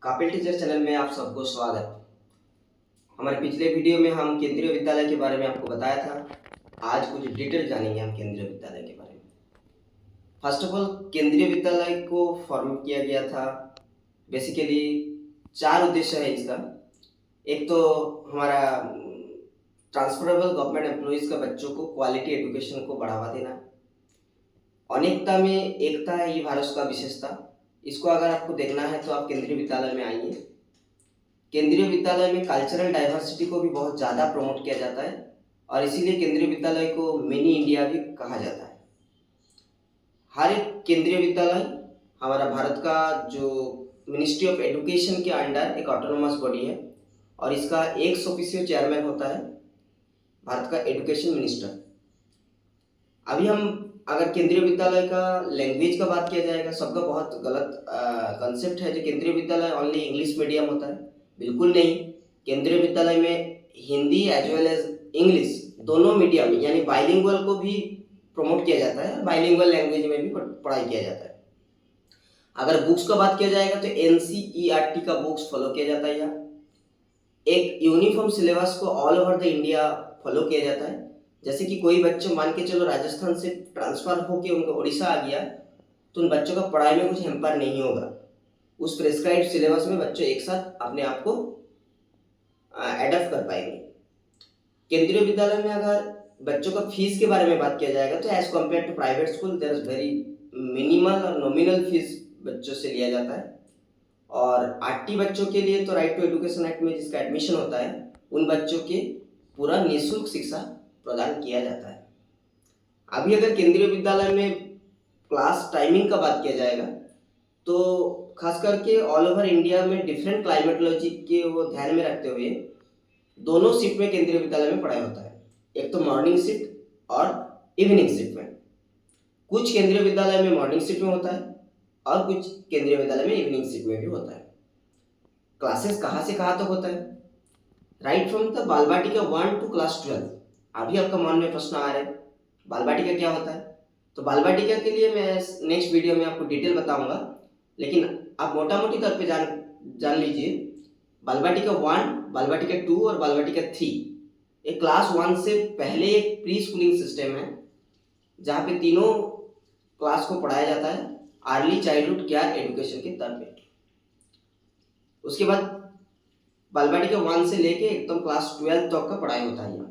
Kapil teacher channel में आप सबको स्वागत। हमारे पिछले वीडियो में हम केंद्रीय विद्यालय के बारे में आपको बताया था। आज कुछ डिटेल जानेंगे हम केंद्रीय विद्यालय के बारे में। फर्स्ट ऑफ ऑल, केंद्रीय विद्यालय को फॉर्म किया गया था बेसिकली 4 उद्देश्य है इसका। एक तो हमारा ट्रांसफरेबल गवर्नमेंट एम्प्लॉइज का बच्चों को क्वालिटी एजुकेशन को बढ़ावा देना। अनेकता में एकता है, ये भारत का विशेषता। इसको अगर आपको देखना है तो आप केंद्रीय विद्यालय में आइए। केंद्रीय विद्यालय में कल्चरल डाइवर्सिटी को भी बहुत ज़्यादा प्रमोट किया जाता है और इसीलिए केंद्रीय विद्यालय को मिनी इंडिया भी कहा जाता है। हर एक केंद्रीय विद्यालय हमारा भारत का जो मिनिस्ट्री ऑफ एजुकेशन के अंडर एक ऑटोनोमस बॉडी है और इसका एक्स ऑफिशियो चेयरमैन होता है भारत का एजुकेशन मिनिस्टर। अभी हम अगर केंद्रीय विद्यालय का लैंग्वेज का बात किया जाएगा, सबका बहुत गलत कंसेप्ट है जो केंद्रीय विद्यालय ओनली इंग्लिश मीडियम होता है। बिल्कुल नहीं। केंद्रीय विद्यालय में Hindi as well as English दोनों मीडियम यानी बाइलिंगुअल को भी प्रमोट किया जाता है, बाइलिंगुअल लैंग्वेज में भी पढ़ाई किया जाता है। अगर बुक्स का बात किया जाएगा तो NCERT का बुक्स फॉलो किया जाता है। यहाँ एक यूनिफॉर्म सिलेबस को all over the India follow किया जाता है। जैसे कि कोई बच्चे मान के चलो राजस्थान से ट्रांसफ़र होके उनको उड़ीसा आ गया तो उन बच्चों का पढ़ाई में कुछ हेम्पर नहीं होगा। उस प्रेस्क्राइब्ड सिलेबस में बच्चे एक साथ अपने आप को एडप्ट कर पाएंगे। केंद्रीय विद्यालय में अगर बच्चों का फीस के बारे में बात किया जाएगा तो as compared to private school there is very minimal और नॉमिनल फीस बच्चों से लिया जाता है। और 8टी बच्चों के लिए तो राइट टू एजुकेशन एक्ट में जिसका एडमिशन होता है उन बच्चों के पूरा निःशुल्क शिक्षा प्रदान किया जाता है। अभी अगर केंद्रीय विद्यालय में क्लास टाइमिंग का बात किया जाएगा तो खास करके ऑल ओवर इंडिया में डिफरेंट क्लाइमेटोलॉजी के वो ध्यान में रखते हुए दोनों शिफ्ट में केंद्रीय विद्यालय में पढ़ाई होता है। एक तो मॉर्निंग शिफ्ट और इवनिंग शिफ्ट में। कुछ केंद्रीय विद्यालय में मॉर्निंग शिफ्ट में होता है और कुछ केंद्रीय विद्यालय में इवनिंग शिफ्ट में भी होता है। क्लासेस कहाँ से कहाँ तक होता है? राइट फ्रॉम द बाल बाटिका 1 to क्लास 12। अभी आपका मन में प्रश्न आ रहा है बाल बाटिका क्या होता है? तो बाल बाटिका के लिए मैं नेक्स्ट वीडियो में आपको डिटेल बताऊंगा, लेकिन आप मोटा मोटी तौर पे जान लीजिए। बाल बाटिका 1, बाल बाटिका 2 और बाल बाटिका 3 एक क्लास 1 से पहले एक प्री स्कूलिंग सिस्टम है जहाँ पे तीनों क्लास को पढ़ाया जाता है अर्ली चाइल्डहुड केयर एजुकेशन के तौर पे। उसके बाद बाल बाटिका 1 से लेके एकदम क्लास 12 तक का पढ़ाई होता है।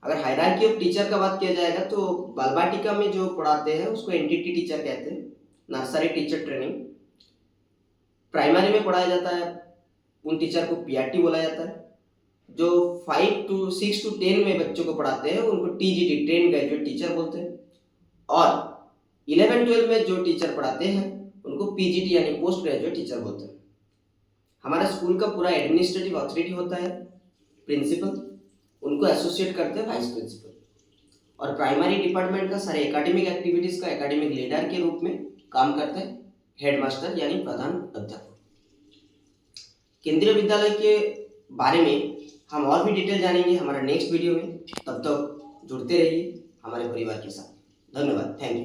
अगर हायरार्की ऑफ टीचर का बात किया जाएगा तो बाल बाटिका में जो पढ़ाते हैं उसको एनटीटी टीचर कहते हैं, नर्सरी टीचर ट्रेनिंग। प्राइमरी में पढ़ाया जाता है उन टीचर को पीआरटी बोला जाता है। जो 6 to 10 में बच्चों को पढ़ाते हैं उनको टीजीटी ट्रेन ग्रेजुएट टीचर बोलते हैं। और 11-12 में जो टीचर पढ़ाते हैं उनको पीजीटी यानी पोस्ट ग्रेजुएट टीचर बोलते हैं। हमारा स्कूल का पूरा एडमिनिस्ट्रेटिव अथॉरिटी होता है प्रिंसिपल, उनको एसोसिएट करते हैं वाइस प्रिंसिपल। और प्राइमरी डिपार्टमेंट का सारे एकेडमिक एक्टिविटीज़ का एकेडमिक लीडर के रूप में काम करते हैं हेडमास्टर यानी प्रधान अध्यापक। केंद्रीय विद्यालय के बारे में हम और भी डिटेल जानेंगे हमारा नेक्स्ट वीडियो में। तब तक जुड़ते रहिए हमारे परिवार के साथ। धन्यवाद। Thank you.